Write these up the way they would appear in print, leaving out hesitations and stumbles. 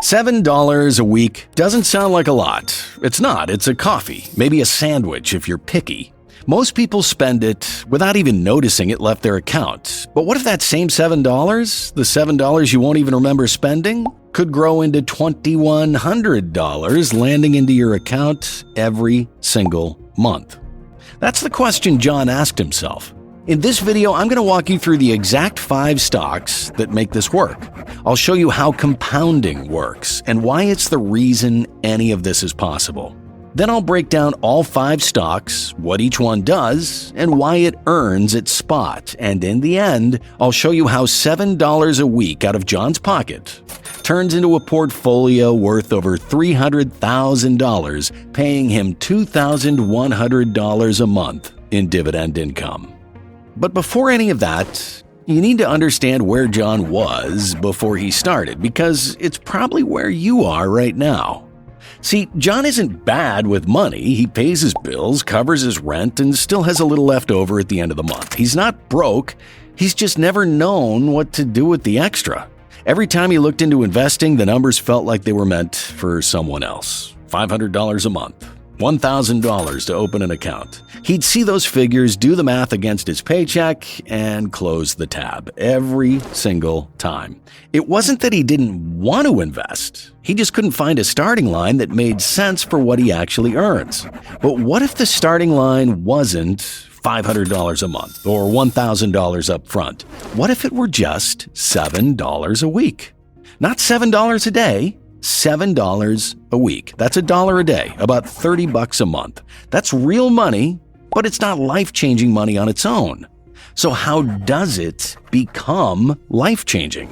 $7 a week doesn't sound like a lot. It's not. It's a coffee, maybe a sandwich if you're picky. Most people spend it without even noticing it left their account. But what if that same $7, the $7 you won't even remember spending, could grow into $2,100 landing into your account every single month? That's the question John asked himself. In this video, I'm going to walk you through the exact 5 stocks that make this work. I'll show you how compounding works and why it's the reason any of this is possible. Then I'll break down all 5 stocks, what each one does, and why it earns its spot. And in the end, I'll show you how $7 a week out of John's pocket turns into a portfolio worth over $300,000, paying him $2,100 a month in dividend income. But before any of that, you need to understand where John was before he started, because it's probably where you are right now. See, John isn't bad with money. He pays his bills, covers his rent, and still has a little left over at the end of the month. He's not broke. He's just never known what to do with the extra. Every time he looked into investing, the numbers felt like they were meant for someone else. $500 a month. $1,000 to open an account. He'd see those figures, do the math against his paycheck, and close the tab every single time. It wasn't that he didn't want to invest. He just couldn't find a starting line that made sense for what he actually earns. But what if the starting line wasn't $500 a month or $1,000 up front? What if it were just $7 a week? Not $7 a day. $7 a week. That's $1 a day, about $30 a month. That's real money, but it's not life-changing money on its own. So how does it become life-changing?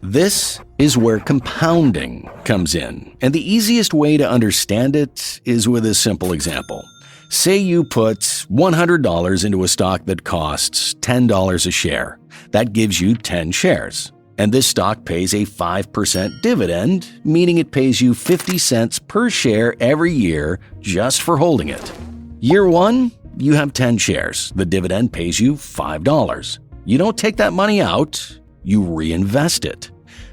This is where compounding comes in, and the easiest way to understand it is with a simple example. Say you put $100 into a stock that costs $10 a share. That gives you 10 shares. And this stock pays a 5% dividend, meaning it pays you 50 cents per share every year just for holding it. Year 1, you have 10 shares. The dividend pays you $5. You don't take that money out, you reinvest it.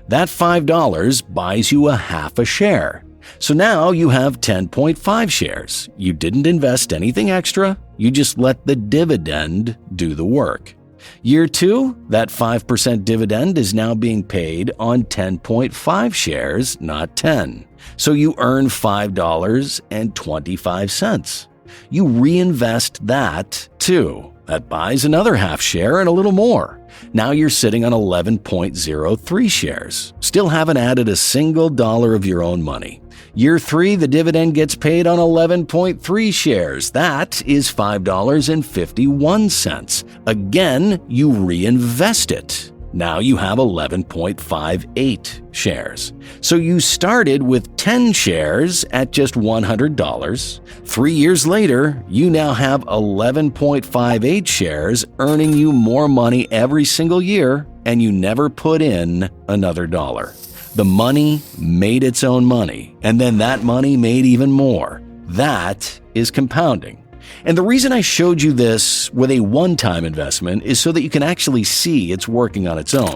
That $5 buys you a half a share. So now you have 10.5 shares. You didn't invest anything extra, you just let the dividend do the work. Year 2, that 5% dividend is now being paid on 10.5 shares, not 10. So you earn $5.25. You reinvest that too. That buys another half share and a little more. Now you're sitting on 11.03 shares. Still haven't added a single dollar of your own money. Year 3, the dividend gets paid on 11.3 shares. That is $5.51. Again, you reinvest it. Now you have 11.58 shares. So you started with 10 shares at just $100. 3 years later, you now have 11.58 shares, earning you more money every single year, and you never put in another dollar. The money made its own money, and then that money made even more. That is compounding. And the reason I showed you this with a one-time investment is so that you can actually see it's working on its own.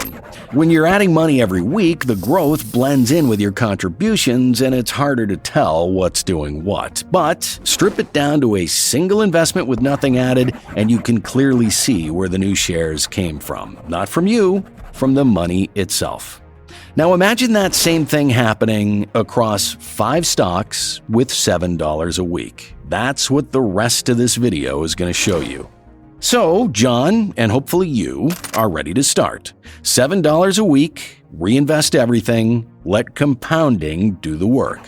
When you're adding money every week, the growth blends in with your contributions, and it's harder to tell what's doing what. But strip it down to a single investment with nothing added, and you can clearly see where the new shares came from. Not from you, from the money itself. Now imagine that same thing happening across 5 stocks with $7 a week. That's what the rest of this video is going to show you. So John, and hopefully you, are ready to start. $7 a week, reinvest everything, let compounding do the work.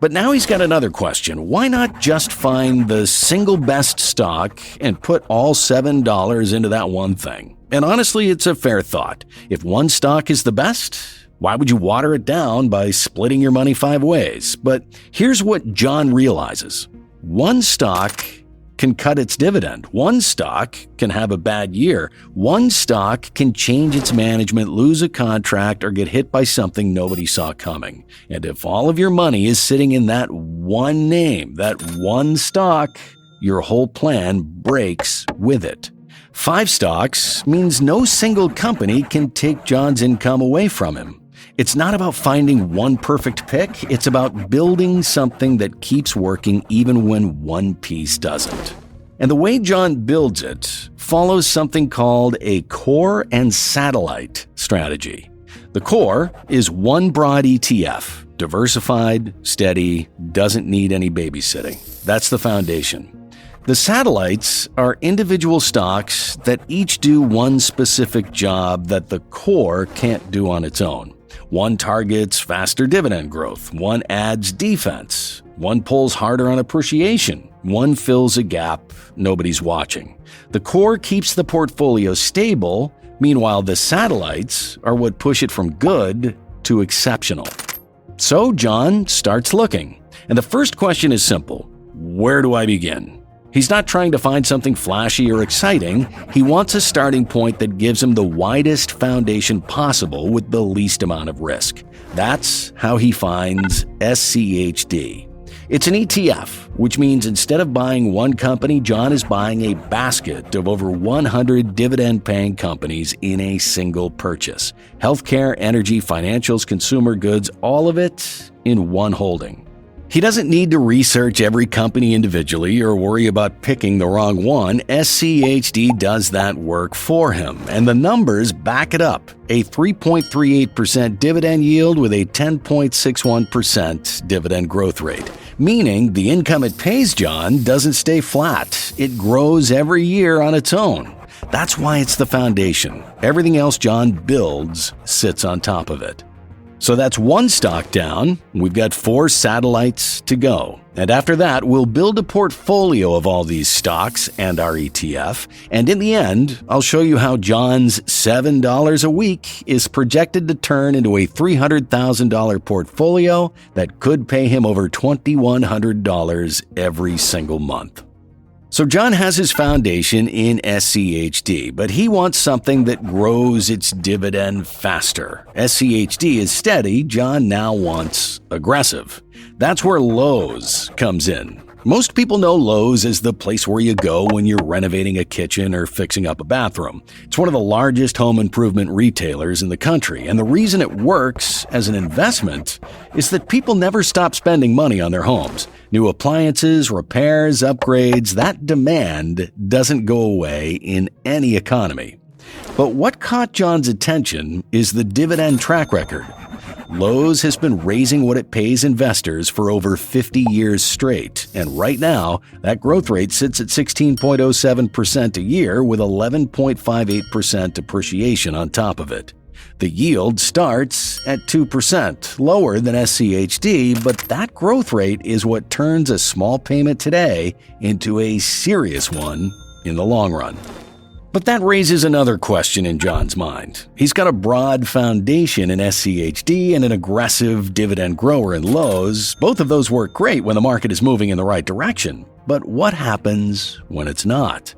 But now he's got another question. Why not just find the single best stock and put all $7 into that one thing? And honestly, it's a fair thought. If one stock is the best, why would you water it down by splitting your money 5 ways? But here's what John realizes. One stock can cut its dividend. One stock can have a bad year. One stock can change its management, lose a contract, or get hit by something nobody saw coming. And if all of your money is sitting in that one name, that one stock, your whole plan breaks with it. 5 stocks means no single company can take John's income away from him. It's not about finding one perfect pick, it's about building something that keeps working even when one piece doesn't. And the way John builds it follows something called a core and satellite strategy. The core is one broad ETF, diversified, steady, doesn't need any babysitting. That's the foundation. The satellites are individual stocks that each do one specific job that the core can't do on its own. One targets faster dividend growth, one adds defense, one pulls harder on appreciation, one fills a gap nobody's watching. The core keeps the portfolio stable, meanwhile the satellites are what push it from good to exceptional. So John starts looking, and the first question is simple: where do I begin? He's not trying to find something flashy or exciting. He wants a starting point that gives him the widest foundation possible with the least amount of risk. That's how he finds SCHD. It's an ETF, which means instead of buying one company, John is buying a basket of over 100 dividend-paying companies in a single purchase. Healthcare, energy, financials, consumer goods, all of it in one holding. He doesn't need to research every company individually or worry about picking the wrong one. SCHD does that work for him, and the numbers back it up. A 3.38% dividend yield with a 10.61% dividend growth rate, meaning the income it pays John doesn't stay flat. It grows every year on its own. That's why it's the foundation. Everything else John builds sits on top of it. So that's one stock down. We've got 4 satellites to go. And after that, we'll build a portfolio of all these stocks and our ETF. And in the end, I'll show you how John's $7 a week is projected to turn into a $300,000 portfolio that could pay him over $2,100 every single month. So John has his foundation in SCHD, but he wants something that grows its dividend faster. SCHD is steady, John now wants aggressive. That's where Lowe's comes in. Most people know Lowe's as the place where you go when you're renovating a kitchen or fixing up a bathroom. It's one of the largest home improvement retailers in the country, and the reason it works as an investment is that people never stop spending money on their homes. New appliances, repairs, upgrades, that demand doesn't go away in any economy. But what caught John's attention is the dividend track record. Lowe's has been raising what it pays investors for over 50 years straight, and right now, that growth rate sits at 16.07% a year with 11.58% appreciation on top of it. The yield starts at 2%, lower than SCHD, but that growth rate is what turns a small payment today into a serious one in the long run. But that raises another question in John's mind. He's got a broad foundation in SCHD and an aggressive dividend grower in Lowe's. Both of those work great when the market is moving in the right direction. But what happens when it's not?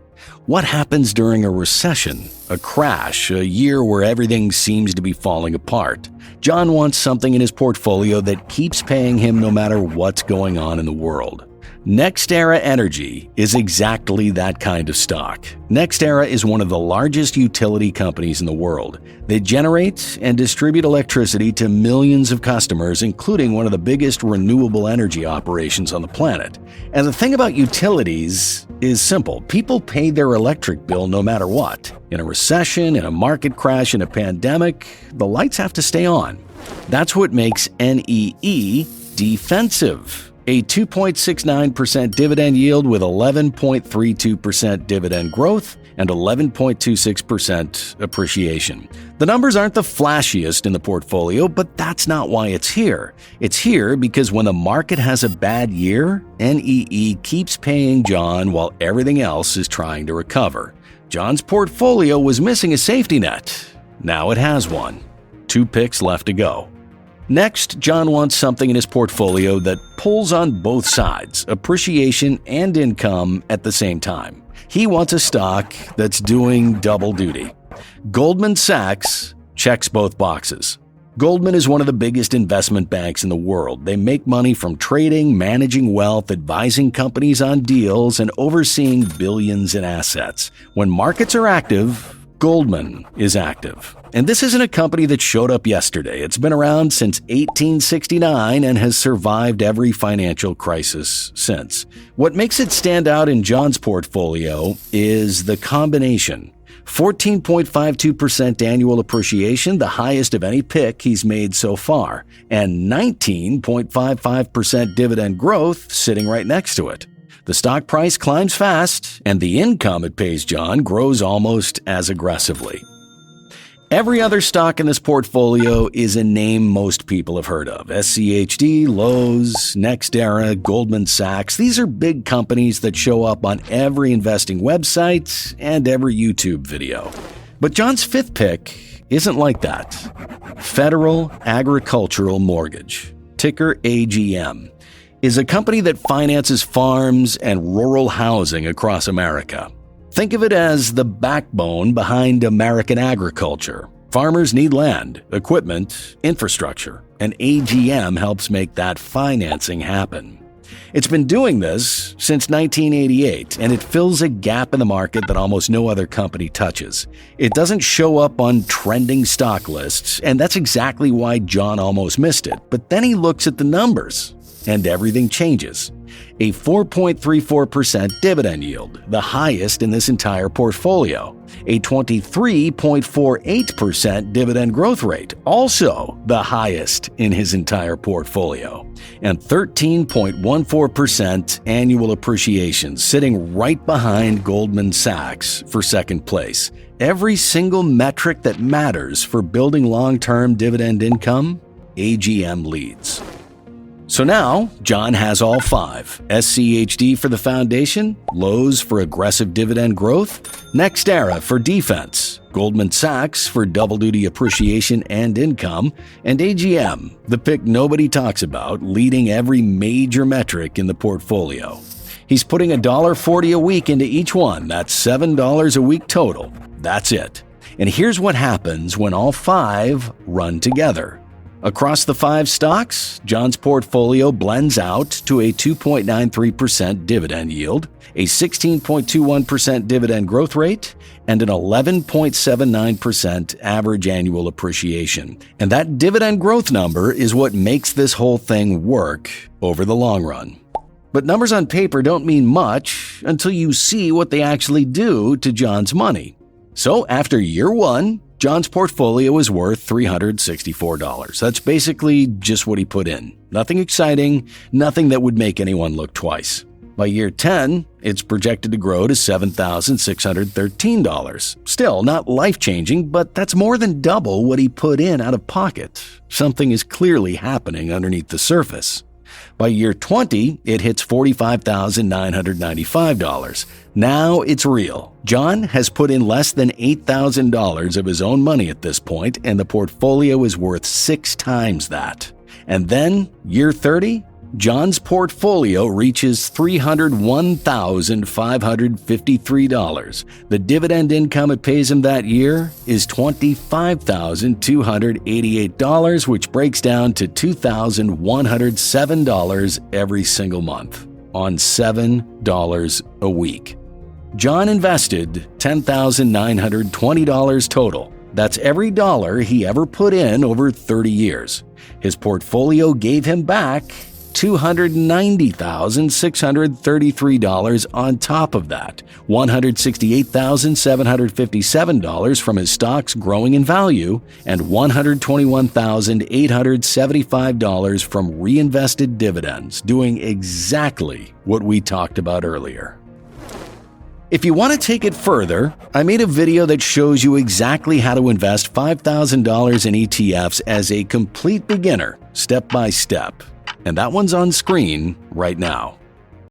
What happens during a recession, a crash, a year where everything seems to be falling apart? John wants something in his portfolio that keeps paying him no matter what's going on in the world. NextEra Energy is exactly that kind of stock. NextEra is one of the largest utility companies in the world. They generate and distribute electricity to millions of customers, including one of the biggest renewable energy operations on the planet. And the thing about utilities is simple. People pay their electric bill no matter what. In a recession, in a market crash, in a pandemic, the lights have to stay on. That's what makes NEE defensive. A 2.69% dividend yield with 11.32% dividend growth and 11.26% appreciation. The numbers aren't the flashiest in the portfolio, but that's not why it's here. It's here because when the market has a bad year, NEE keeps paying John while everything else is trying to recover. John's portfolio was missing a safety net. Now it has one. 2 picks left to go. Next, John wants something in his portfolio that pulls on both sides, appreciation and income at the same time. He wants a stock that's doing double duty. Goldman Sachs checks both boxes. Goldman is one of the biggest investment banks in the world. They make money from trading, managing wealth, advising companies on deals, and overseeing billions in assets. When markets are active, Goldman is active. And this isn't a company that showed up yesterday. It's been around since 1869 and has survived every financial crisis since. What makes it stand out in John's portfolio is the combination. 14.52% annual appreciation, the highest of any pick he's made so far, and 19.55% dividend growth sitting right next to it. The stock price climbs fast, and the income it pays John grows almost as aggressively. Every other stock in this portfolio is a name most people have heard of. SCHD, Lowe's, NextEra, Goldman Sachs. These are big companies that show up on every investing website and every YouTube video. But John's fifth pick isn't like that. Federal Agricultural Mortgage, ticker AGM, is a company that finances farms and rural housing across America. Think of it as the backbone behind American agriculture. Farmers need land, equipment, infrastructure, and AGM helps make that financing happen. It's been doing this since 1988, and it fills a gap in the market that almost no other company touches. It doesn't show up on trending stock lists, and that's exactly why John almost missed it. But then he looks at the numbers, and everything changes. A 4.34% dividend yield, the highest in this entire portfolio. A 23.48% dividend growth rate, also the highest in his entire portfolio. And 13.14% annual appreciation, sitting right behind Goldman Sachs for second place. Every single metric that matters for building long-term dividend income, AGM leads. So now, John has all five. SCHD for the foundation, Lowe's for aggressive dividend growth, NextEra for defense, Goldman Sachs for double-duty appreciation and income, and AGM, the pick nobody talks about, leading every major metric in the portfolio. He's putting $1.40 a week into each one. That's $7 a week total. That's it. And here's what happens when all five run together. Across the five stocks, John's portfolio blends out to a 2.93% dividend yield, a 16.21% dividend growth rate, and an 11.79% average annual appreciation. And that dividend growth number is what makes this whole thing work over the long run. But numbers on paper don't mean much until you see what they actually do to John's money. So after year one, John's portfolio is worth $364. That's basically just what he put in. Nothing exciting, nothing that would make anyone look twice. By year 10, it's projected to grow to $7,613. Still not life-changing, but that's more than double what he put in out of pocket. Something is clearly happening underneath the surface. By year 20, it hits $45,995. Now it's real. John has put in less than $8,000 of his own money at this point, and the portfolio is worth 6 times that. And then, year 30, John's portfolio reaches $301,553. The dividend income it pays him that year is $25,288, which breaks down to $2,107 every single month on $7 a week. John invested $10,920 total. That's every dollar he ever put in over 30 years. His portfolio gave him back $290,633 on top of that, $168,757 from his stocks growing in value, and $121,875 from reinvested dividends, doing exactly what we talked about earlier. If you want to take it further, I made a video that shows you exactly how to invest $5,000 in ETFs as a complete beginner, step by step. And that one's on screen right now.